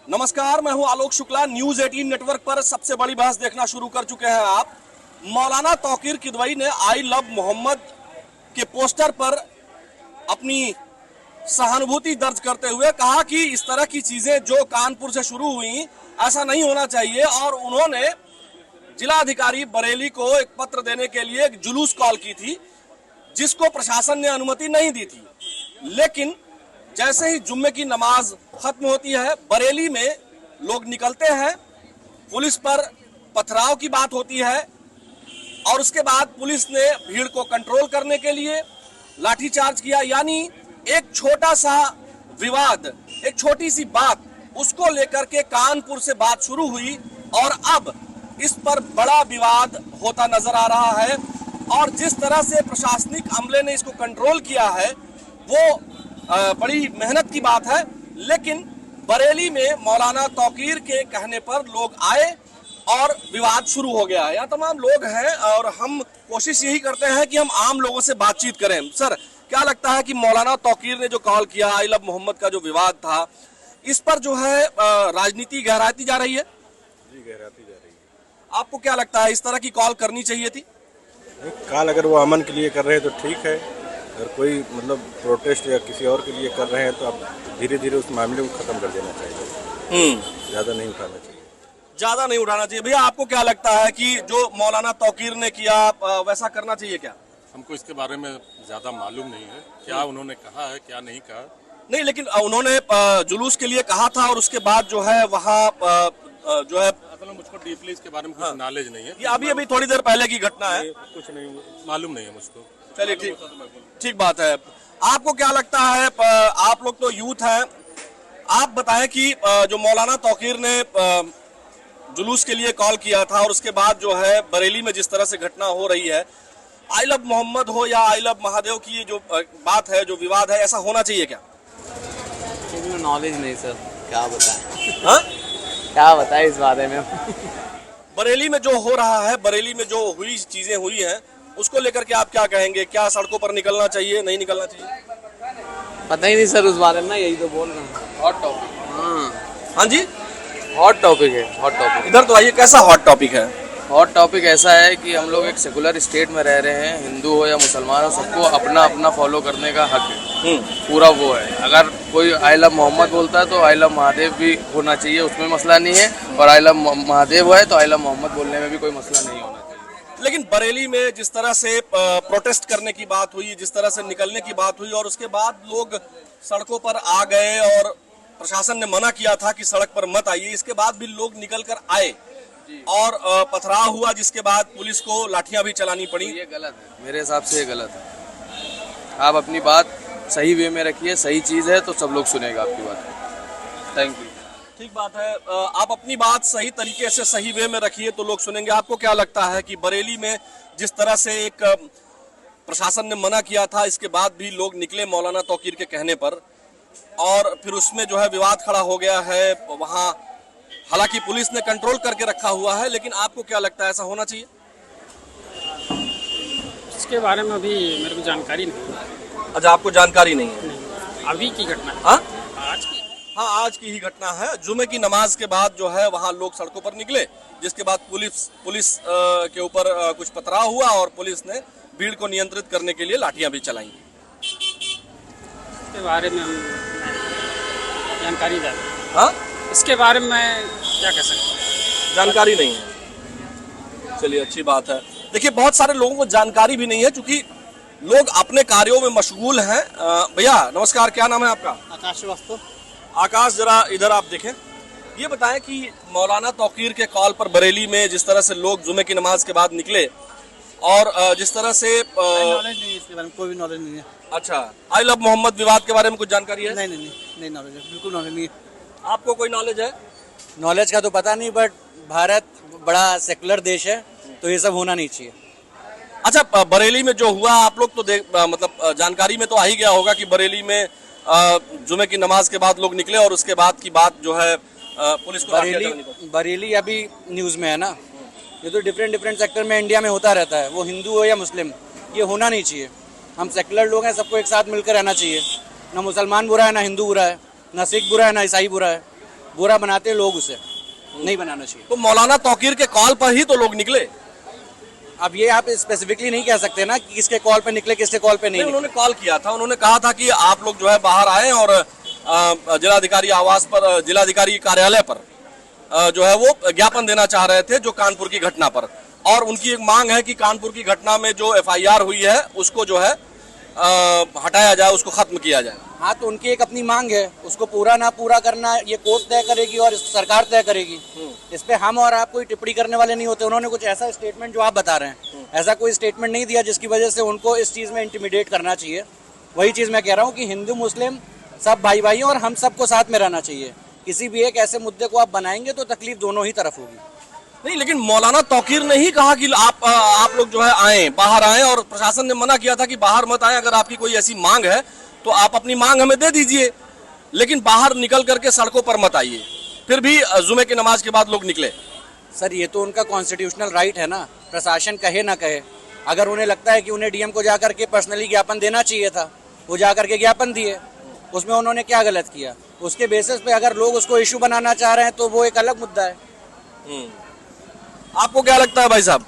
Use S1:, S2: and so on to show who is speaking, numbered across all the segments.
S1: नमस्कार, मैं हूं आलोक शुक्ला। न्यूज 18 नेटवर्क पर सबसे बड़ी बहस देखना शुरू कर चुके हैं आप। मौलाना तौकीर किदवई ने आई लव मोहम्मद के पोस्टर पर अपनी सहानुभूति दर्ज करते हुए कहा कि इस तरह की चीजें जो कानपुर से शुरू हुई ऐसा नहीं होना चाहिए, और उन्होंने जिलाधिकारी बरेली को एक पत्र देने के लिए एक जुलूस कॉल की थी जिसको प्रशासन ने अनुमति नहीं दी थी। लेकिन जैसे ही जुम्मे की नमाज खत्म होती है, बरेली में लोग निकलते हैं, पुलिस पर पथराव की बात होती है और उसके बाद पुलिस ने भीड़ को कंट्रोल करने के लिए लाठीचार्ज किया। यानी एक छोटा सा विवाद, एक छोटी सी बात, उसको लेकर के कानपुर से बात शुरू हुई और अब इस पर बड़ा विवाद होता नजर आ रहा है। और जिस तरह से प्रशासनिक अमले ने इसको कंट्रोल किया है वो बड़ी मेहनत की बात है। लेकिन बरेली में मौलाना तौकीर के कहने पर लोग आए और विवाद शुरू हो गया है। यहाँ तमाम लोग हैं और हम कोशिश यही करते हैं कि हम आम लोगों से बातचीत करें। सर, क्या लगता है कि मौलाना तौकीर ने जो कॉल किया, आई लव मोहम्मद का जो विवाद था, इस पर जो है राजनीति गहराती जा रही है?
S2: जी, गहराती जा रही है।
S1: आपको क्या लगता है, इस तरह की कॉल करनी चाहिए थी?
S2: कॉल अगर वो अमन के लिए कर रहे हैं तो ठीक है, अगर कोई मतलब प्रोटेस्ट या किसी और के लिए कर रहे हैं तो आप धीरे धीरे उस मामले को खत्म कर देना चाहिए। ज्यादा नहीं उठाना चाहिए।
S1: ज्यादा नहीं उठाना चाहिए। भैया, आपको क्या लगता है कि जो मौलाना तौकीर ने किया वैसा करना चाहिए क्या?
S3: हमको इसके बारे में ज्यादा मालूम नहीं है, क्या उन्होंने कहा है क्या नहीं कहा।
S1: नहीं, लेकिन उन्होंने जुलूस के लिए कहा था और उसके बाद जो है वहाँ जो है,
S3: असल में मुझको डीपली इसके बारे में कुछ नॉलेज नहीं है।
S1: ये अभी थोड़ी देर पहले की घटना है।
S3: कुछ नहीं मालूम नहीं है मुझको।
S1: चलिए, ठीक बात है। आपको क्या लगता है, आप लोग तो यूथ हैं, आप बताएं कि जो मौलाना तौकीर ने जुलूस के लिए कॉल किया था और उसके बाद जो है बरेली में जिस तरह से घटना हो रही है, आई लव मोहम्मद हो या आई लव महादेव की ये जो बात है, जो विवाद है, ऐसा होना चाहिए क्या?
S4: नॉलेज नहीं सर, क्या बताएं।
S1: हाँ,
S4: क्या बताएं इस बारे में।
S1: बरेली में जो हो रहा है, बरेली में जो हुई चीजें हुई हैं, उसको लेकर के आप क्या कहेंगे? क्या सड़कों पर निकलना चाहिए, नहीं निकलना चाहिए?
S4: पता ही नहीं सर उस बारे में, यही तो बोल रहे हैं। Hot topic.
S1: हाँ जी,
S4: हॉट टॉपिक है, हॉट टॉपिक।
S1: इधर तो आइए। कैसा हॉट टॉपिक है?
S4: हॉट टॉपिक ऐसा है कि हम लोग एक सेकुलर स्टेट में रह रहे हैं, हिंदू हो या मुसलमान हो, सबको अपना अपना फॉलो करने का हक है। पूरा वो है। अगर कोई आई लव मोहम्मद बोलता है तो आई लव महादेव भी होना चाहिए, उसमें मसला नहीं है। और आई लव महादेव है तो आई लव मोहम्मद बोलने में भी कोई मसला नहीं होना चाहिए।
S1: लेकिन बरेली में जिस तरह से प्रोटेस्ट करने की बात हुई, जिस तरह से निकलने की बात हुई और उसके बाद लोग सड़कों पर आ गए और प्रशासन ने मना किया था कि सड़क पर मत आइए, इसके बाद भी लोग निकल कर आए और पथराव हुआ, जिसके बाद पुलिस को लाठियां भी चलानी पड़ी।
S4: ये गलत है, मेरे हिसाब से ये गलत है। आप अपनी बात सही वे में रखिए, सही चीज़ है तो सब लोग सुनेगा आपकी बात। Thank you.
S1: ठीक बात है। आप अपनी बात सही तरीके से सही वे में रखिए तो लोग सुनेंगे। आपको क्या लगता है कि बरेली में जिस तरह से एक प्रशासन ने मना किया था, इसके बाद भी लोग निकले मौलाना तौकीर के कहने पर, और फिर उसमें जो है विवाद खड़ा हो गया है वहाँ, हालांकि पुलिस ने कंट्रोल करके रखा हुआ है, लेकिन आपको क्या लगता है, ऐसा होना चाहिए?
S5: इसके बारे में अभी मेरे को जानकारी नहीं है।
S1: अच्छा, आपको जानकारी नहीं है?
S5: अभी की घटना है।
S1: हाँ,
S5: आज की।
S1: हाँ, आज की ही घटना है। जुमे की नमाज के बाद जो है वहाँ लोग सड़कों पर निकले, जिसके बाद पुलिस के ऊपर कुछ पथराव हुआ और पुलिस ने भीड़ को नियंत्रित करने के लिए लाठियां भी चलाई।
S5: इसके बारे में हम जानकारी दे।
S1: हाँ,
S5: इसके बारे में क्या कह सकते हैं?
S1: जानकारी नहीं है। चलिए, अच्छी बात है। देखिए, बहुत सारे लोगों को जानकारी भी नहीं है क्योंकि लोग अपने कार्यों में मशगूल हैं। भैया नमस्कार, क्या नाम है आपका?
S6: आकाश श्रीवास्तव।
S1: आकाश, जरा इधर आप देखें। ये बताएं कि मौलाना तौकीर के कॉल पर बरेली में जिस तरह से लोग जुमे की नमाज के बाद निकले और जिस तरह से
S6: नॉलेज नहीं है इसके बारे में, कोई भी नॉलेज नहीं है।
S1: अच्छा, आई लव मोहम्मद विवाद के बारे में कुछ जानकारी है?
S6: नहीं नॉलेज है, बिल्कुल नॉलेज नहीं है।
S1: आपको कोई नॉलेज है?
S6: नॉलेज का तो पता नहीं, बट भारत बड़ा सेकुलर देश है तो ये सब होना नहीं चाहिए।
S1: अच्छा, बरेली में जो हुआ, आप लोग तो मतलब जानकारी में तो आ ही गया होगा कि बरेली में जुमे की नमाज के बाद लोग निकले और उसके बाद की बात जो है पुलिस को
S6: बरेली अभी न्यूज़ में है ना। ये तो डिफरेंट सेक्टर में इंडिया में होता रहता है, वो हिंदू हो या मुस्लिम, ये होना नहीं चाहिए। हम सेकुलर लोग हैं, सबको एक साथ मिलकर रहना चाहिए। ना मुसलमान बुरा है, ना हिंदू बुरा है, ना सिख बुरा है, ना ईसाई बुरा है। बुरा बनाते हैं लोग उसे, नहीं बनाना चाहिए।
S1: तो मौलाना तौकीर के कॉल पर ही तो लोग निकले।
S6: अब ये आप स्पेसिफिकली नहीं कह सकते ना कि किसके कॉल पे निकले, किसके कॉल पे नहीं
S1: नहीं,
S6: निकले।
S1: उन्होंने कॉल किया था, उन्होंने कहा था कि आप लोग जो है बाहर आए और जिलाधिकारी आवास पर, जिलाधिकारी कार्यालय पर जो है वो ज्ञापन देना चाह रहे थे जो कानपुर की घटना पर, और उनकी एक मांग है कि कानपुर की घटना में जो एफआईआर हुई है उसको जो है हटाया जाए, उसको खत्म किया जाए।
S6: हाँ, तो उनकी एक अपनी मांग है, उसको पूरा ना पूरा करना ये कोर्ट तय करेगी और सरकार तय करेगी। इस पे हम और आप कोई टिप्पणी करने वाले नहीं होते। उन्होंने कुछ ऐसा स्टेटमेंट जो आप बता रहे हैं, ऐसा कोई स्टेटमेंट नहीं दिया जिसकी वजह से उनको इस चीज में इंटिमिडेट करना चाहिए। वही चीज मैं कह रहा हूँ कि हिंदू मुस्लिम सब भाई भाई हैं और हम सबको साथ में रहना चाहिए। किसी भी एक ऐसे मुद्दे को आप बनाएंगे तो तकलीफ दोनों ही तरफ होगी।
S1: नहीं, लेकिन मौलाना तौकीर ने ही कहा कि आप लोग जो है आए, बाहर आए, और प्रशासन ने मना किया था कि बाहर मत आए, अगर आपकी कोई ऐसी मांग है तो आप अपनी मांग हमें दे दीजिए, लेकिन बाहर निकल करके सड़कों पर मत आइए। फिर भी जुमे की नमाज के बाद लोग निकले।
S6: सर, ये तो उनका कॉन्स्टिट्यूशनल राइट है ना, प्रशासन कहे ना कहे। अगर उन्हें लगता है कि उन्हें डीएम को जाकर के पर्सनली ज्ञापन देना चाहिए था, वो जाकर के ज्ञापन दिए, उसमें उन्होंने क्या गलत किया? उसके बेसिस पे अगर लोग उसको इशू बनाना चाह रहे हैं तो वो एक अलग मुद्दा है।
S1: आपको क्या लगता है भाई साहब?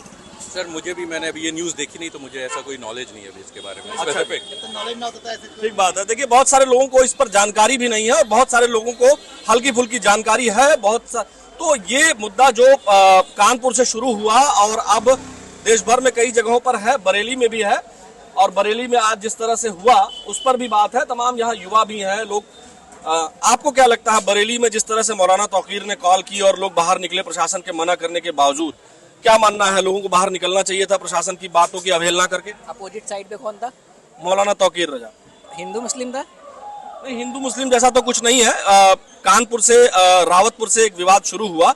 S7: सर, मुझे भी, मैंने अभी ये न्यूज़ देखी नहीं तो मुझे ऐसा कोई नॉलेज नहीं है अभी इसके बारे में।
S1: अच्छा, ठीक बात है। देखिए, बहुत सारे लोगों को इस पर जानकारी भी नहीं है और बहुत सारे लोगों को हल्की फुल्की जानकारी है। तो ये मुद्दा जो कानपुर से शुरू हुआ और अब देश भर में कई जगहों पर है, बरेली में भी है, और बरेली में आज जिस तरह से हुआ उस पर भी बात है। तमाम यहाँ युवा भी हैं लोग। आपको क्या लगता है, बरेली में जिस तरह से मौलाना तौकीर ने कॉल की और लोग बाहर निकले प्रशासन के मना करने के बावजूद, क्या मानना है, लोगों को बाहर निकलना चाहिए था प्रशासन की बातों की अवहेलना करके?
S8: अपोजिट साइड पे कौन था?
S1: मौलाना तौकीर रजा।
S8: हिंदू मुस्लिम था?
S1: नहीं, हिंदू मुस्लिम जैसा तो कुछ नहीं है। कानपुर से रावतपुर से एक विवाद शुरू हुआ,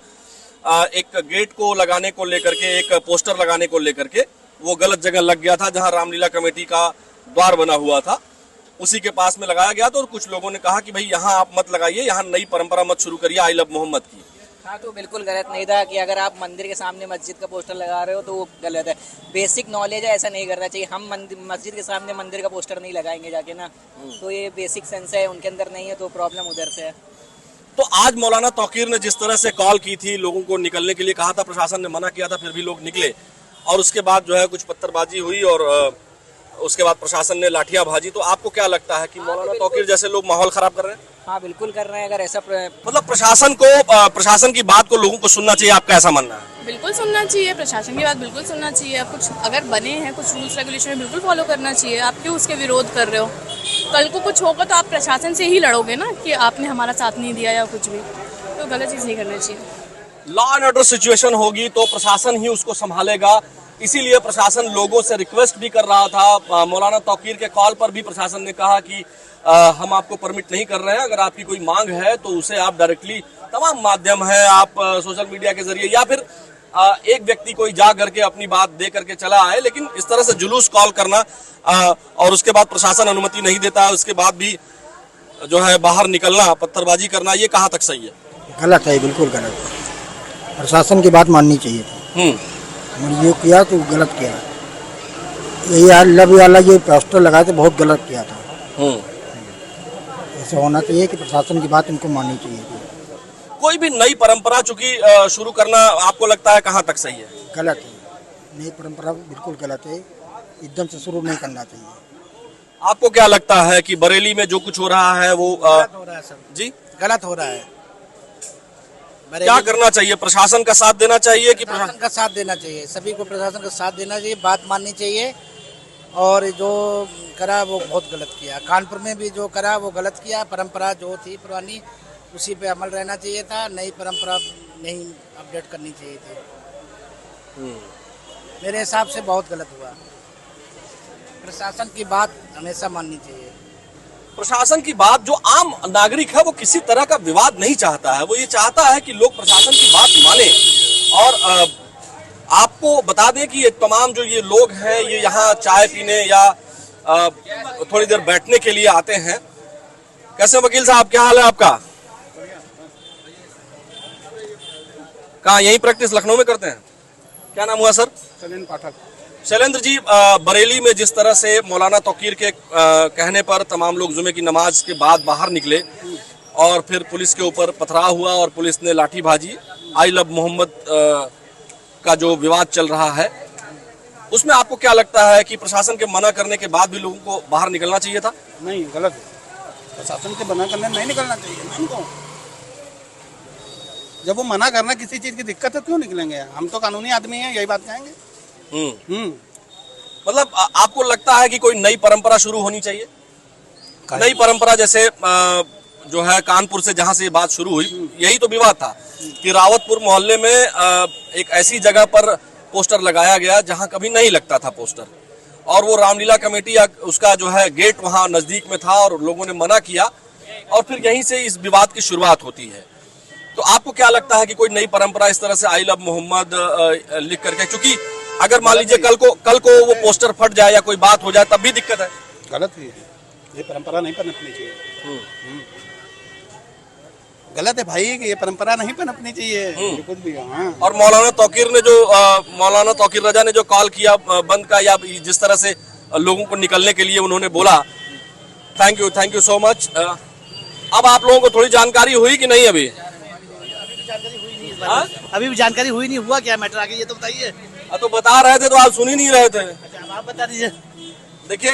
S1: एक गेट को लगाने को लेकर के, एक पोस्टर लगाने को लेकर के। वो गलत जगह लग गया था जहां रामलीला कमेटी का द्वार बना हुआ था, उसी के पास में लगाया गया था। और कुछ लोगों ने कहा कि भाई यहाँ आप मत लगाइए, यहाँ नई परंपरा मत शुरू करिए आई लव मोहम्मद की।
S8: हाँ, तो बिल्कुल गलत नहीं था कि अगर आप मंदिर के सामने मस्जिद का पोस्टर लगा रहे हो तो वो गलत है। बेसिक नॉलेज है, ऐसा नहीं करना चाहिए। हम मस्जिद के सामने मंदिर का पोस्टर नहीं लगाएंगे जाके ना, तो ये बेसिक सेंस है उनके अंदर नहीं है, तो प्रॉब्लम उधर से है।
S1: तो आज मौलाना तौकीर ने जिस तरह से कॉल की थी, लोगों को निकलने के लिए कहा था, प्रशासन ने मना किया था, फिर भी लोग निकले, और उसके बाद जो है कुछ पत्थरबाजी हुई और उसके बाद प्रशासन ने लाठियां भाजी। तो आपको क्या लगता है कि मौलाना तौकीर जैसे लोग माहौल खराब कर रहे हैं?
S8: हाँ, बिल्कुल कर रहे हैं। अगर ऐसा
S1: मतलब प्रशासन की बात को लोगों को सुनना चाहिए, आपका ऐसा मानना है?
S9: बिल्कुल सुनना चाहिए, प्रशासन की बात बिल्कुल सुनना चाहिए। अब कुछ अगर बने हैं कुछ रूल्स रेगुलेशन बिल्कुल फॉलो करना चाहिए। आप क्यों उसके विरोध कर रहे हो? कल को कुछ होगा तो आप प्रशासन से ही लड़ोगे ना कि आपने हमारा साथ नहीं दिया या कुछ भी, तो गलत चीज़ नहीं करना चाहिए।
S1: लॉ एंड ऑर्डर सिचुएशन होगी तो प्रशासन ही उसको संभालेगा, इसीलिए प्रशासन लोगों से रिक्वेस्ट भी कर रहा था। मौलाना तौकीर के कॉल पर भी प्रशासन ने कहा कि हम आपको परमिट नहीं कर रहे हैं, अगर आपकी कोई मांग है तो उसे आप डायरेक्टली, तमाम माध्यम है, आप सोशल मीडिया के जरिए या फिर एक व्यक्ति कोई जा करके अपनी बात दे करके चला आए, लेकिन इस तरह से जुलूस कॉल करना और उसके बाद प्रशासन अनुमति नहीं देता, उसके बाद भी जो है बाहर निकलना, पत्थरबाजी करना, ये कहाँ तक सही है?
S10: गलत है, बिल्कुल गलत है। प्रशासन की बात माननी चाहिए थी, ये किया तो गलत किया। ये अल्लाह वाला ये पोस्टर लगाए थे, बहुत गलत किया था। ऐसा होना चाहिए कि प्रशासन की बात इनको माननी चाहिए थी।
S1: कोई भी नई परंपरा चूंकि शुरू करना आपको लगता है कहाँ तक सही है?
S10: गलत है, नई परंपरा बिल्कुल गलत है, एकदम से शुरू नहीं करना चाहिए।
S1: आपको क्या लगता है कि बरेली में जो कुछ हो रहा है वो
S11: गलत हो रहा है सर?
S10: जी,
S11: गलत हो रहा है।
S1: क्या करना चाहिए? प्रशासन का साथ देना चाहिए कि
S11: प्रशासन का साथ देना चाहिए? सभी को प्रशासन का साथ देना चाहिए, बात माननी चाहिए। और जो करा वो बहुत गलत किया। कानपुर में भी जो करा वो गलत किया। परंपरा जो थी पुरानी उसी पे अमल रहना चाहिए था, नई परंपरा नहीं अपडेट करनी चाहिए थी। मेरे हिसाब से बहुत गलत हुआ। प्रशासन की बात हमेशा माननी चाहिए।
S1: प्रशासन की बात, जो आम नागरिक है वो किसी तरह का विवाद नहीं चाहता है, वो ये चाहता है कि लोग प्रशासन की बात माने। और आपको बता दें कि ये तमाम जो ये लोग हैं ये यहाँ चाय पीने या थोड़ी देर बैठने के लिए आते हैं। कैसे वकील साहब, क्या हाल है आपका? कहाँ, यही प्रैक्टिस लखनऊ में करते हैं? क्या नाम हुआ सर?
S5: शैलेंद्र पाठक।
S1: शैलेंद्र जी, बरेली में जिस तरह से मौलाना तौकीर के कहने पर तमाम लोग जुमे की नमाज के बाद बाहर निकले और फिर पुलिस के ऊपर पथराव हुआ और पुलिस ने लाठीबाजी, आई लव मोहम्मद का जो विवाद चल रहा है, उसमें आपको क्या लगता है कि प्रशासन के मना करने के बाद भी लोगों को बाहर निकलना चाहिए था?
S12: नहीं, गलत है। प्रशासन के मना करने नहीं निकलना चाहिए। मैं उनको जब वो मना करना किसी चीज की दिक्कत है क्यों निकलेंगे? हम तो कानूनी आदमी हैं, यही बात कहेंगे।
S1: मतलब आपको लगता है कि कोई नई परंपरा शुरू होनी चाहिए? नई परंपरा जैसे जो है कानपुर से जहां से ये बात शुरू हुई, यही तो विवाद था कि रावतपुर मोहल्ले में एक ऐसी जगह पर पोस्टर लगाया गया जहां कभी नहीं लगता था पोस्टर, और वो रामलीला कमेटी उसका जो है गेट वहां नजदीक में था और लोगों ने मना किया, और फिर यहीं से इस विवाद की शुरुआत होती है। तो आपको क्या लगता है कि कोई नई परंपरा इस तरह से आई लव मोहम्मद लिख करके, क्योंकि अगर मान लीजिए कल को वो पोस्टर फट जाए या कोई बात हो जाए तब भी दिक्कत है।
S12: गलत है, ये परंपरा नहीं पनपनी चाहिए। गलत है भाई कि ये परंपरा नहीं पनपनी चाहिए कुछ भी। हाँ। और
S1: मौलाना तौकीर रजा ने जो कॉल किया बंद का, या जिस तरह से लोगों को निकलने के लिए उन्होंने बोला, थैंक यू सो मच। अब आप लोगों को थोड़ी जानकारी हुई कि नहीं? अभी
S11: अभी भी जानकारी हुई नहीं, हुआ क्या मैटर आगे ये तो बताइए।
S1: तो बता रहे थे तो आप सुन ही नहीं रहे थे।
S11: अच्छा, आप बता दीजिए।
S1: देखिए,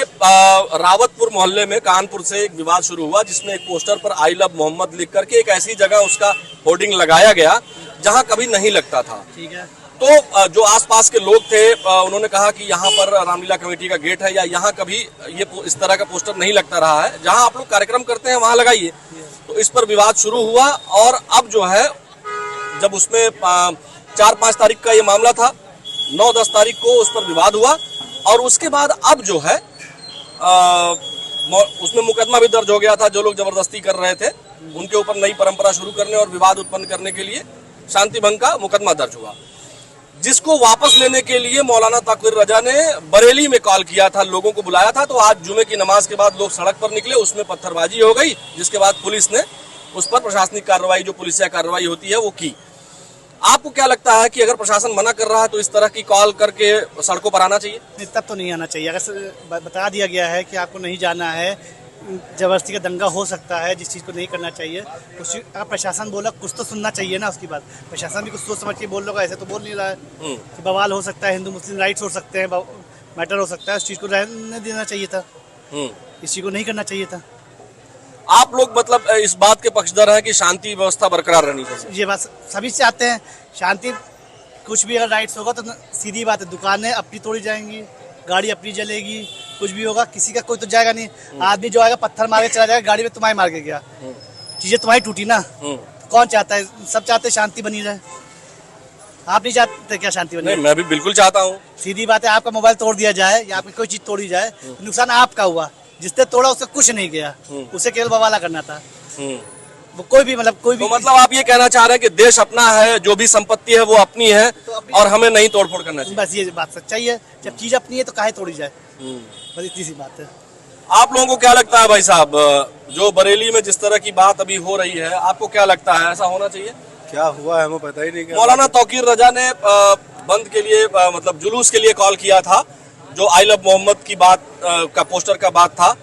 S1: रावतपुर मोहल्ले में कानपुर से एक विवाद शुरू हुआ जिसमें एक पोस्टर पर आई लव मोहम्मद लिख करके एक ऐसी जगह उसका होर्डिंग लगाया गया जहां कभी नहीं लगता था।
S11: ठीक है।
S1: तो जो आसपास के लोग थे उन्होंने कहा कि यहाँ पर रामलीला कमेटी का गेट है, या यहाँ कभी ये इस तरह का पोस्टर नहीं लगता रहा है, जहाँ आप लोग कार्यक्रम करते हैं वहां लगाइए। तो इस पर विवाद शुरू हुआ, और अब जो है जब उसमें 4-5 तारीख का ये मामला था, 9-10 तारीख को उस पर विवाद हुआ, और उसके बाद अब जो है उसमें मुकदमा भी दर्ज हो गया था। जो लोग जबरदस्ती कर रहे थे उनके ऊपर नई परंपरा शुरू करने और विवाद उत्पन्न करने के लिए शांति भंग का मुकदमा दर्ज हुआ, जिसको वापस लेने के लिए मौलाना तौकीर रजा ने बरेली में कॉल किया था, लोगों को बुलाया था। तो आज जुमे की नमाज के बाद लोग सड़क पर निकले, उसमें पत्थरबाजी हो गई, जिसके बाद पुलिस ने उस पर प्रशासनिक कार्रवाई, जो पुलिसिया कार्रवाई होती है, वो की। आपको क्या लगता है कि अगर प्रशासन मना कर रहा है तो इस तरह की कॉल करके सड़कों पर आना चाहिए?
S11: तब तो नहीं आना चाहिए। अगर बता दिया गया है कि आपको नहीं जाना है, जबरदस्ती का दंगा हो सकता है, जिस चीज़ को नहीं करना चाहिए, उस प्रशासन बोला कुछ तो सुनना चाहिए ना। उसकी बात प्रशासन भी कुछ सोच समझ के बोल रहा है, ऐसे तो बोल नहीं रहा है कि बवाल हो सकता है, हिंदू मुस्लिम राइट्स हो सकते हैं, मैटर हो सकता है, उस चीज़ को रहने देना चाहिए था, इस चीज़ को नहीं करना चाहिए था।
S1: आप लोग मतलब इस बात के पक्षधर हैं कि शांति व्यवस्था बरकरार रहनी चाहिए?
S11: ये बात सभी चाहते हैं, शांति। कुछ भी अगर राइट्स होगा तो सीधी बात है, दुकानें अपनी तोड़ी जाएंगी, गाड़ी अपनी जलेगी, कुछ भी होगा, किसी का कोई तो जाएगा नहीं। आदमी जो आएगा पत्थर मार के चला जाएगा, गाड़ी में तुम्हारी मार के गया, चीजें तुम्हारी टूटी ना। कौन चाहता है? सब चाहते शांति बनी रहे। आप नहीं चाहते क्या शांति बनी?
S1: नहीं, मैं भी बिल्कुल चाहता हूँ।
S11: सीधी बात है, आपका मोबाइल तोड़ दिया जाए या आपकी कोई चीज तोड़ी जाए, नुकसान आपका हुआ। जिसने तोड़ा उससे कुछ नहीं गया, उसे केवल बवाला करना था। वो कोई भी
S1: तो मतलब आप ये कहना चाह रहे हैं कि देश अपना है, जो भी संपत्ति है वो अपनी है, और हमें नहीं तोड़फोड़ करना चाहिए।
S11: बस ये बात सच्चाई है। जब चीज अपनी है तो काहे तोड़ी जाए, बस इतनी सी बात है।
S1: आप लोगों को क्या लगता है भाई साहब, जो बरेली में जिस तरह की बात अभी हो रही है, आपको क्या लगता है ऐसा होना चाहिए?
S2: क्या हुआ है हमें पता ही नहीं।
S1: मौलाना तौकीर रजा ने बंद के लिए मतलब जुलूस के लिए कॉल किया था, जो आई लव मोहम्मद की बात का पोस्टर का बात था,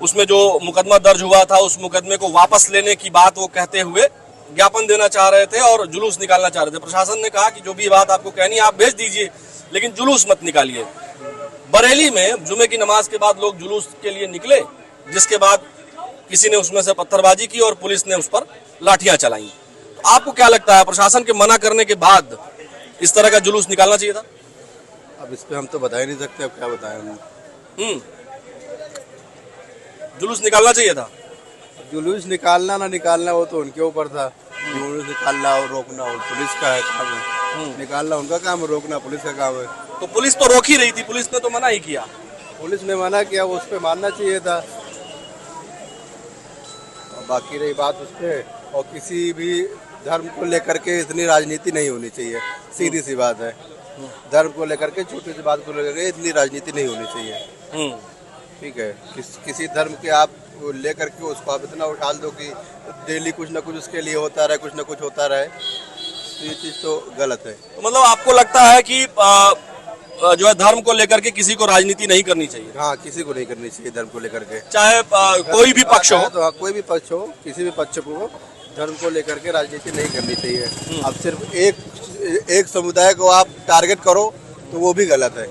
S1: उसमें जो मुकदमा दर्ज हुआ था, उस मुकदमे को वापस लेने की बात वो कहते हुए ज्ञापन देना चाह रहे थे और जुलूस निकालना चाह रहे थे। प्रशासन ने कहा कि जो भी बात आपको कहनी है आप भेज दीजिए, लेकिन जुलूस मत निकालिए। बरेली में जुमे की नमाज के बाद लोग जुलूस के लिए निकले, जिसके बाद किसी ने उसमें से पत्थरबाजी की और पुलिस ने उस पर लाठियां चलाई। तो आपको क्या लगता है, प्रशासन के मना करने के बाद इस तरह का जुलूस निकालना चाहिए था?
S2: अब इस पे हम तो बता ही नहीं सकते, अब क्या बताएं हम।
S1: जुलूस निकालना चाहिए था।
S2: जुलूस निकालना ना निकालना वो तो उनके ऊपर था। जुलूस निकालना और रोकना और पुलिस का है काम है। निकालना उनका काम है, रोकना पुलिस का काम है।
S1: तो पुलिस तो रोक ही रही थी, पुलिस ने तो मना ही किया।
S2: पुलिस ने मना किया, वो उस पर मानना चाहिए था। बाकी रही बात उस पर, और किसी भी धर्म को लेकर के इतनी राजनीति नहीं होनी चाहिए, सीधी सी बात है। धर्म को लेकर के, छोटी सी बात को लेकर के इतनी राजनीति नहीं होनी चाहिए। ठीक है, किसी धर्म के आप लेकर के उसको आप इतना उछाल दो कि डेली कुछ ना कुछ उसके लिए होता रहे, कुछ ना कुछ होता रहे, तो ये चीज़ तो गलत है।
S1: तो मतलब आपको लगता है कि जो है धर्म को लेकर के किसी को राजनीति नहीं करनी चाहिए।
S2: हाँ, किसी को नहीं करनी चाहिए धर्म को लेकर के,
S1: चाहे कोई भी पक्ष हो।
S2: तो कोई भी पक्ष हो, किसी भी पक्ष को धर्म को लेकर के राजनीति नहीं करनी चाहिए। अब सिर्फ एक समुदाय को आप टारगेट करो तो वो भी गलत है।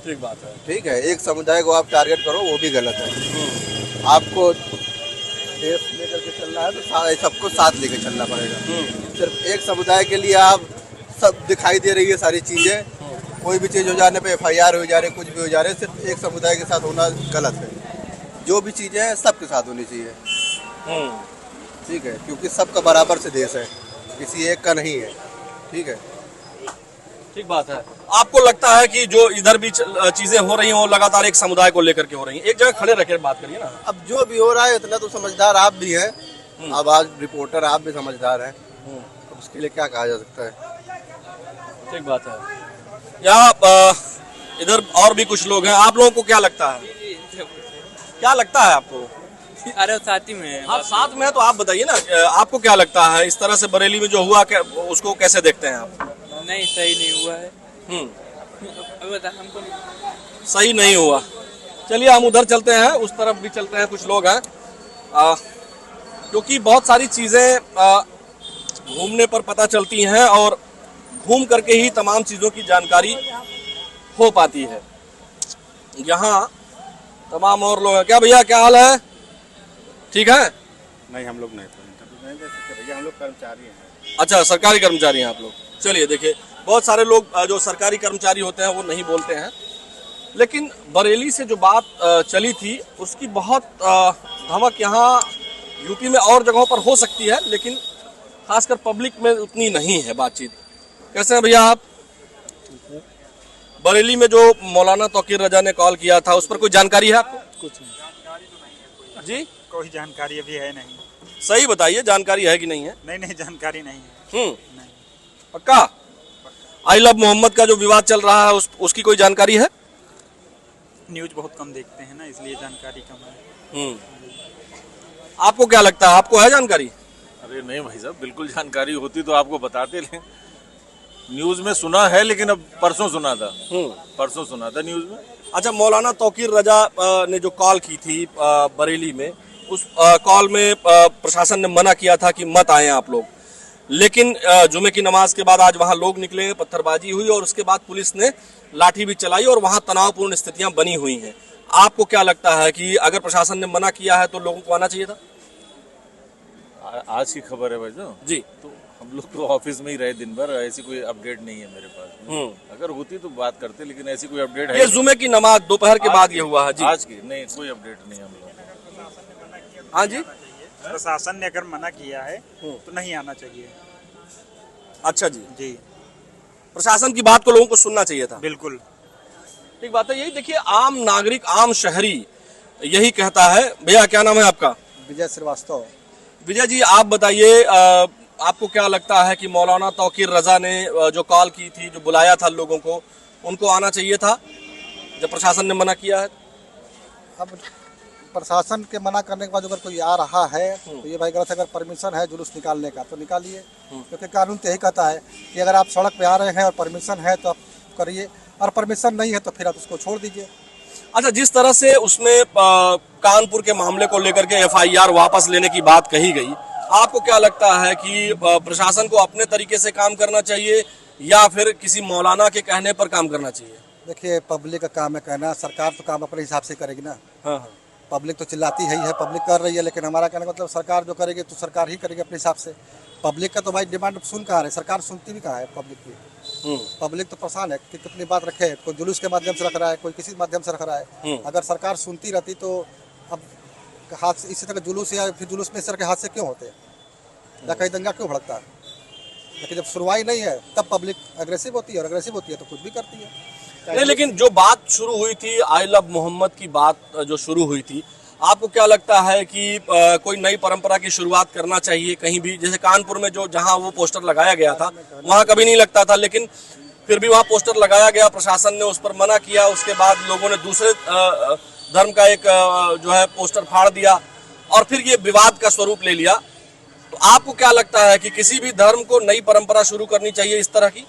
S1: ठीक बात है।
S2: ठीक है, एक समुदाय को आप टारगेट करो वो भी गलत है। आपको देश लेकर के चलना है तो सबको साथ लेकर चलना पड़ेगा। सिर्फ एक समुदाय के लिए आप सब दिखाई दे रही है सारी चीजें, कोई भी चीज हो जाने पे FIR हो जा रहे, कुछ भी हो जा रहे, सिर्फ एक समुदाय के साथ होना गलत है। जो भी चीजें हैं सबके साथ होनी चाहिए। ठीक है, क्योंकि सबका बराबर से देश है, किसी एक का नहीं है। ठीक है,
S1: ठीक बात है। आपको लगता है कि जो इधर भी चीजें हो रही हैं वो लगातार एक समुदाय को लेकर के हो रही हैं? एक जगह खड़े रखे बात करिए ना।
S2: अब जो भी हो रहा है इतना तो समझदार आप भी हैं, अब आज रिपोर्टर आप भी समझदार हैं, तो उसके लिए क्या कहा जा सकता है।
S1: ठीक बात है। यहाँ इधर और भी कुछ लोग हैं, आप लोगों को क्या लगता है? क्या लगता है आपको?
S5: अरे साथ ही में
S1: आप साथ में है तो आप बताइए ना, आपको क्या लगता है इस तरह से बरेली में जो हुआ, उसको कैसे देखते हैं आप?
S5: नहीं, सही नहीं हुआ है। अभी बता, हमको
S1: सही नहीं हुआ। चलिए हम उधर चलते हैं, उस तरफ भी चलते हैं, कुछ लोग हैं। क्योंकि बहुत सारी चीजें घूमने पर पता चलती हैं और घूम करके ही तमाम चीजों की जानकारी हो पाती है। यहाँ तमाम और लोग हैं। क्या भैया, क्या हाल है? ठीक है?
S12: नहीं, हम लोग नहीं भैया, हम लोग कर्मचारी हैं।
S1: अच्छा, सरकारी कर्मचारी हैं आप लोग। चलिए देखिए, बहुत सारे लोग जो सरकारी कर्मचारी होते हैं वो नहीं बोलते हैं, लेकिन बरेली से जो बात चली थी उसकी बहुत धमक यहाँ यूपी में और जगहों पर हो सकती है, लेकिन खासकर पब्लिक में उतनी नहीं है बातचीत। कैसे हैं भैया आप? बरेली में जो मौलाना तौकीर रजा ने कॉल किया था उस पर कोई जानकारी है आपको?
S5: कुछ नहीं
S1: जी,
S12: कोई जानकारी अभी है नहीं।
S1: सही बताइए, जानकारी है कि नहीं है?
S12: नहीं, जानकारी नहीं है।
S1: पक्का? आई लव मोहम्मद का जो विवाद चल रहा है उसकी कोई जानकारी है?
S12: न्यूज बहुत कम देखते हैं ना, इसलिए जानकारी कम है।
S1: आपको क्या लगता है, आपको है जानकारी?
S3: अरे नहीं भाई साहब, बिल्कुल जानकारी होती तो आपको बताते। ले न्यूज में सुना है, लेकिन अब परसों सुना था। परसों सुना था न्यूज में।
S1: अच्छा, मौलाना तौकीर रजा ने जो कॉल की थी बरेली में, उस कॉल में प्रशासन ने मना किया था कि मत आए आप लोग, लेकिन जुमे की नमाज के बाद आज वहां लोग निकले, पत्थरबाजी हुई और उसके बाद पुलिस ने लाठी भी चलाई और वहां तनावपूर्ण स्थितियां बनी हुई हैं। आपको क्या लगता है कि अगर प्रशासन ने मना किया है तो लोगों को आना चाहिए था?
S3: आज की खबर है भाई
S1: जी,
S3: तो हम लोग तो ऑफिस में ही रहे दिन भर, ऐसी कोई अपडेट नहीं है मेरे पास। अगर होती तो बात करते, लेकिन ऐसी कोई अपडेट है?
S1: ये जुमे की नमाज दोपहर के बाद ये हुआ है जी।
S3: आज की नहीं, कोई अपडेट नहीं हम लोग।
S1: हाँ जी,
S12: प्रशासन ने अगर मना किया है तो नहीं आना चाहिए।
S1: अच्छा जी,
S12: जी,
S1: प्रशासन की बात को लोगों को सुनना चाहिए था।
S12: बिल्कुल
S1: ठीक बात है। यही देखिए, आम नागरिक, आम शहरी यही कहता है। भैया, क्या नाम है आपका?
S10: विजय श्रीवास्तव।
S1: विजय जी, आप बताइए, आपको क्या लगता है कि मौलाना तौकीर रजा ने जो कॉल की थी, जो बुलाया था लोगों को, उनको आना चाहिए था जब प्रशासन ने मना किया है?
S10: अब प्रशासन के मना करने के बाद अगर कोई आ रहा है तो ये भाई गलत है। अगर परमिशन है जुलूस निकालने का तो निकालिए, क्योंकि कानून तो यही कहता है कि अगर आप सड़क पे आ रहे हैं और परमिशन है तो आप करिए, और परमिशन नहीं है तो फिर आप उसको छोड़ दीजिए।
S1: अच्छा, जिस तरह से उसमें कानपुर के मामले को लेकर के FIR वापस लेने की बात कही गई, आपको क्या लगता है कि प्रशासन को अपने तरीके से काम करना चाहिए या फिर किसी मौलाना के कहने पर काम करना चाहिए?
S10: देखिए, पब्लिक का काम है कहना, सरकार तो काम अपने हिसाब से करेगी ना।
S1: हाँ,
S10: पब्लिक तो चिल्लाती ही है, पब्लिक कर रही है, लेकिन हमारा कहने का मतलब सरकार जो करेगी तो सरकार ही करेगी अपने हिसाब से। पब्लिक का तो भाई डिमांड सुन कहाँ है, सरकार सुनती भी कहाँ है पब्लिक की। पब्लिक तो परेशान है कि कितनी बात रखे, कोई जुलूस के माध्यम से रख रहा है, कोई किसी माध्यम से रख रहा है। अगर सरकार सुनती रहती तो अब हाथ इसी तरह जुलूस या फिर जुलूस में इस तरह के हादसे क्यों होते हैं या कहीं दंगा क्यों भड़कता है? लेकिन जब सुनवाई नहीं है तब पब्लिक अग्रेसिव होती है, और अग्रेसिव होती है तो कुछ भी करती है।
S1: नहीं, लेकिन जो बात शुरू हुई थी, आई लव मोहम्मद की बात जो शुरू हुई थी, आपको क्या लगता है कि कोई नई परंपरा की शुरुआत करना चाहिए कहीं भी? जैसे कानपुर में जो जहां वो पोस्टर लगाया गया था वहां कभी नहीं लगता था, लेकिन फिर भी वहां पोस्टर लगाया गया, प्रशासन ने उस पर मना किया, उसके बाद लोगों ने दूसरे धर्म का एक जो है पोस्टर फाड़ दिया और फिर ये विवाद का स्वरूप ले लिया। तो आपको क्या लगता है कि किसी भी धर्म को नई परंपरा शुरू करनी चाहिए इस तरह की?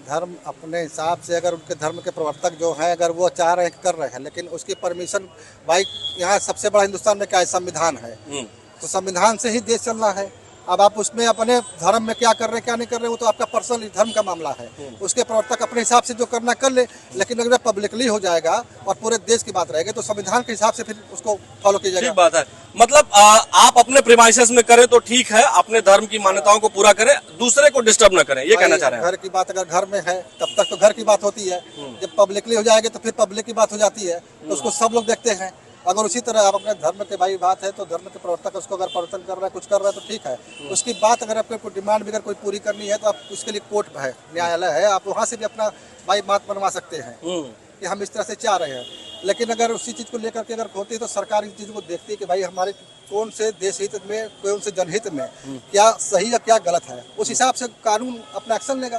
S10: धर्म अपने हिसाब से, अगर उनके धर्म के प्रवर्तक जो हैं अगर वो चाह रहे हैं कर रहे हैं, लेकिन उसकी परमिशन भाई यहाँ सबसे बड़ा हिंदुस्तान में क्या है, संविधान है। तो संविधान से ही देश चलना है। अब आप उसमें अपने धर्म में क्या कर रहे हैं क्या नहीं कर रहे, वो तो आपका पर्सनल धर्म का मामला है। उसके प्रवर्तक अपने हिसाब से जो करना कर ले, लेकिन अगर पब्लिकली हो जाएगा और पूरे देश की बात रहेगी तो संविधान के हिसाब से फिर उसको फॉलो किया जाएगा।
S1: ठीक बात है। मतलब आप अपने प्रीमाइसेस में करें तो ठीक है, अपने धर्म की मान्यताओं को पूरा करें, दूसरे को डिस्टर्ब न करें, ये कहना चाह रहे हैं।
S10: घर की बात अगर घर में है तब तक तो घर की बात होती है, जब पब्लिकली हो जाएगी तो फिर पब्लिक की बात हो जाती है, तो उसको सब लोग देखते हैं। अगर उसी तरह आप अपने धर्म के भाई बात है तो धर्म के प्रवर्तक उसको अगर परिवर्तन कर रहा है, कुछ कर रहा है तो ठीक है। उसकी बात अगर आपको कोई डिमांड भी अगर कोई पूरी करनी है तो आप उसके लिए कोर्ट है, न्यायालय है, आप वहाँ से भी अपना भाई बात बनवा सकते हैं कि हम इस तरह से चाह रहे हैं। लेकिन अगर उसी चीज़ को लेकर के अगर होती है तो सरकार इस चीज़ को देखती है कि भाई हमारे कौन से देश हित में, कौन से जनहित में क्या सही या क्या गलत है, उस हिसाब से कानून अपना एक्शन लेगा।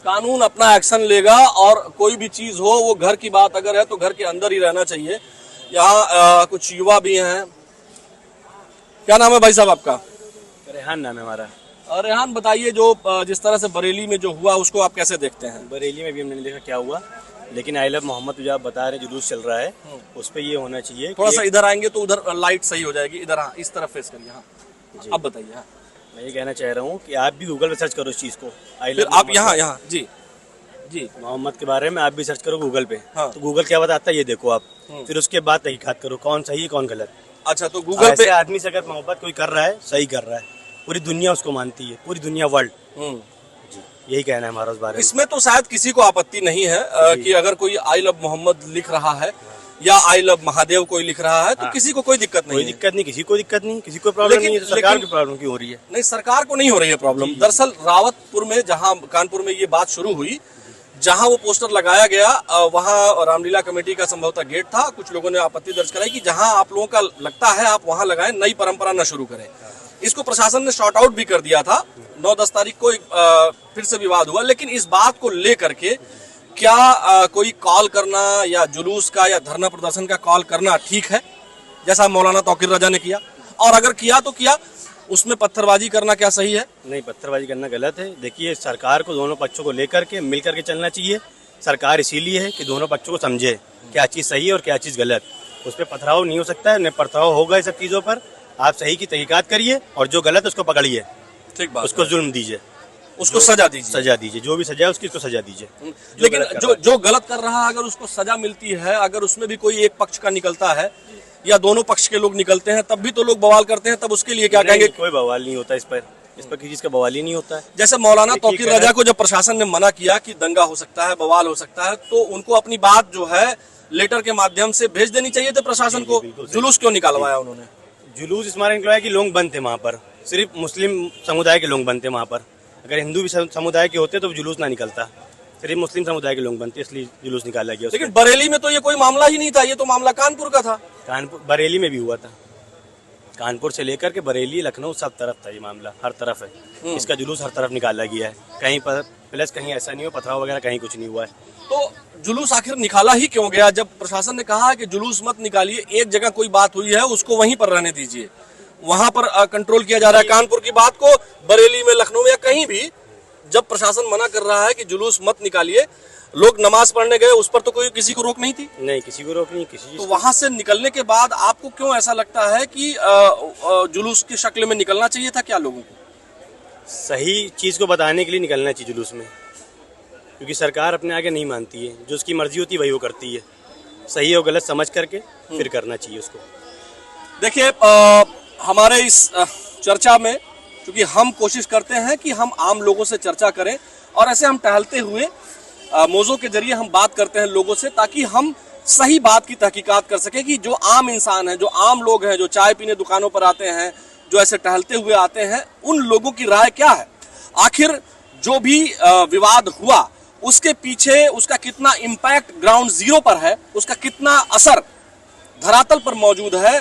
S1: कानून अपना एक्शन लेगा और कोई भी चीज हो, वो घर की बात अगर है तो घर के अंदर ही रहना चाहिए। यहाँ कुछ युवा भी हैं। क्या नाम है भाई साहब आपका?
S13: रेहान नाम है हमारा।
S1: रेहान, बताइए जो जिस तरह से बरेली में जो हुआ उसको आप कैसे देखते हैं?
S13: बरेली में भी हमने देखा क्या हुआ, लेकिन आई लव मोहम्मद जो आप बता रहे जुलूस चल रहा है उस पर ये होना चाहिए।
S1: थोड़ा सा इधर आएंगे तो उधर लाइट सही हो जाएगी। इधर हाँ, इस तरफ फेस करिए। हाँ अब बताइए। हाँ
S13: मैं ये कहना चाह रहा हूँ कि आप भी गूगल पे सर्च करो इस चीज़ को।
S1: आप यहाँ जी जी
S13: मोहम्मद के बारे में आप भी सर्च करो गूगल पे।
S1: हाँ।
S13: तो गूगल क्या बताता है ये देखो आप, फिर उसके बाद तहकीकात करो कौन सही कौन गलत।
S1: अच्छा, तो गूगल पे
S13: आदमी से अगर मोहब्बत कोई कर रहा है, सही कर रहा है, पूरी दुनिया उसको मानती है, पूरी दुनिया वर्ल्ड। यही कहना है हमारा उस बारे में।
S1: इसमें तो शायद किसी को आपत्ति नहीं है कि अगर कोई आई लव मोहम्मद लिख रहा है या आई लव महादेव कोई लिख रहा है तो किसी को कोई दिक्कत नहीं।
S13: कोई दिक्कत नहीं, किसी को दिक्कत नहीं, किसी को प्रॉब्लम नहीं है। सरकार की प्रॉब्लम क्यों हो रही है?
S1: नहीं, सरकार को नहीं हो रही है प्रॉब्लम। दरअसल रावतपुर में, जहां कानपुर में ये बात शुरू हुई, जहां वो पोस्टर लगाया गया वहां रामलीला कमेटी का संभवतः गेट था। कुछ लोगों ने आपत्ति दर्ज कराई कि जहां आप लोगों का लगता है आप वहां लगाएं, नई परंपरा न शुरू करें। इसको प्रशासन ने शॉर्ट आउट भी कर दिया था। 9-10 तारीख को फिर से विवाद हुआ। लेकिन इस बात को लेकर के क्या कोई कॉल करना या जुलूस का या धरना प्रदर्शन का कॉल करना ठीक है, जैसा मौलाना तौकीर रजा ने किया? और अगर किया तो किया, उसमें पत्थरबाजी करना क्या सही है?
S13: नहीं, पत्थरबाजी करना गलत है। देखिए, सरकार को दोनों पक्षों को लेकर के मिल करके चलना चाहिए। सरकार इसीलिए है कि दोनों पक्षों को समझे क्या चीज़ सही है और क्या चीज़ गलत। उस पर पथराव नहीं हो सकता है, न पथराव होगा। सब चीज़ों पर आप सही की तहकीकात करिए और जो गलत है उसको पकड़िए।
S1: ठीक बात,
S13: उसको जुल्म दीजिए,
S1: उसको सजा दीजिए।
S13: सजा दीजिए, जो भी सजा है उसकी उसको सजा दीजिए।
S1: लेकिन जो गलत कर रहा है अगर उसको सजा मिलती है, अगर उसमें भी कोई एक पक्ष का निकलता है या दोनों पक्ष के लोग निकलते हैं, तब भी तो लोग बवाल करते हैं, तब उसके लिए क्या कहेंगे?
S13: कोई बवाल नहीं होता इस पर किसी चीज का बवाल ही नहीं होता है।
S1: जैसे मौलाना तौकीर रजा को जब प्रशासन ने मना किया कि दंगा हो सकता है, बवाल हो सकता है, तो उनको अपनी बात जो है लेटर के माध्यम से भेज देनी चाहिए थी प्रशासन को। जुलूस क्यों निकालवाया उन्होंने?
S13: जुलूस इस मारे निकलवाया कि लोग बंद थे वहाँ पर, सिर्फ मुस्लिम समुदाय के लोग बंद थे वहाँ पर। अगर हिंदू भी समुदाय के होते तो जुलूस ना निकलता, सिर्फ मुस्लिम समुदाय के लोग बनते, इसलिए जुलूस निकाला गया।
S1: लेकिन बरेली में तो ये कोई मामला ही नहीं था, ये तो मामला कानपुर का था।
S13: कानपुर बरेली में भी हुआ था। कानपुर से लेकर के बरेली, लखनऊ, सब तरफ था ये मामला, हर तरफ है। इसका जुलूस हर तरफ निकाला गया है। कहीं पर प्लस कहीं ऐसा नहीं हो, पथराव वगैरह कहीं कुछ नहीं हुआ है।
S1: तो जुलूस आखिर निकाला ही क्यों गया? जब प्रशासन ने कहा है कि जुलूस मत निकालिए, एक जगह कोई बात हुई है उसको वहीं पर रहने दीजिए, वहां पर कंट्रोल किया जा रहा है। कानपुर की बात को बरेली में, लखनऊ में या कहीं भी जब प्रशासन मना कर रहा है कि जुलूस मत निकालिए, लोग नमाज पढ़ने गए, उस पर तो कोई किसी को रोक नहीं थी।
S13: नहीं, किसी को रोक नहीं, किसी।
S1: तो वहां से निकलने के बाद आपको क्यों ऐसा लगता है कि जुलूस की शक्ल में निकलना चाहिए था? क्या लोगों को
S13: सही चीज को बताने के लिए निकलना चाहिए जुलूस में, क्योंकि सरकार अपने आगे नहीं मानती है। जो उसकी मर्जी होती है वही वो करती है। सही और गलत समझ करके फिर करना चाहिए उसको। देखिए,
S1: हमारे इस चर्चा में क्योंकि हम कोशिश करते हैं कि हम आम लोगों से चर्चा करें और ऐसे हम टहलते हुए मौजों के जरिए हम बात करते हैं लोगों से, ताकि हम सही बात की तहकीकात कर सकें कि जो आम इंसान है, जो आम लोग हैं, जो चाय पीने दुकानों पर आते हैं, जो ऐसे टहलते हुए आते हैं, उन लोगों की राय क्या है। आखिर जो भी विवाद हुआ उसके पीछे उसका कितना इम्पैक्ट ग्राउंड जीरो पर है, उसका कितना असर धरातल पर मौजूद है,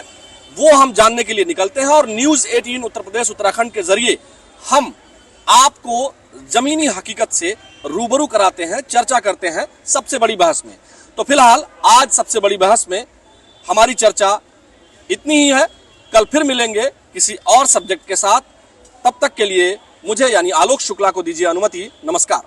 S1: वो हम जानने के लिए निकलते हैं। और न्यूज़ 18 उत्तर प्रदेश उत्तराखंड के जरिए हम आपको जमीनी हकीकत से रूबरू कराते हैं, चर्चा करते हैं सबसे बड़ी बहस में। तो फिलहाल आज सबसे बड़ी बहस में हमारी चर्चा इतनी ही है। कल फिर मिलेंगे किसी और सब्जेक्ट के साथ। तब तक के लिए मुझे यानी आलोक शुक्ला को दीजिए अनुमति। नमस्कार।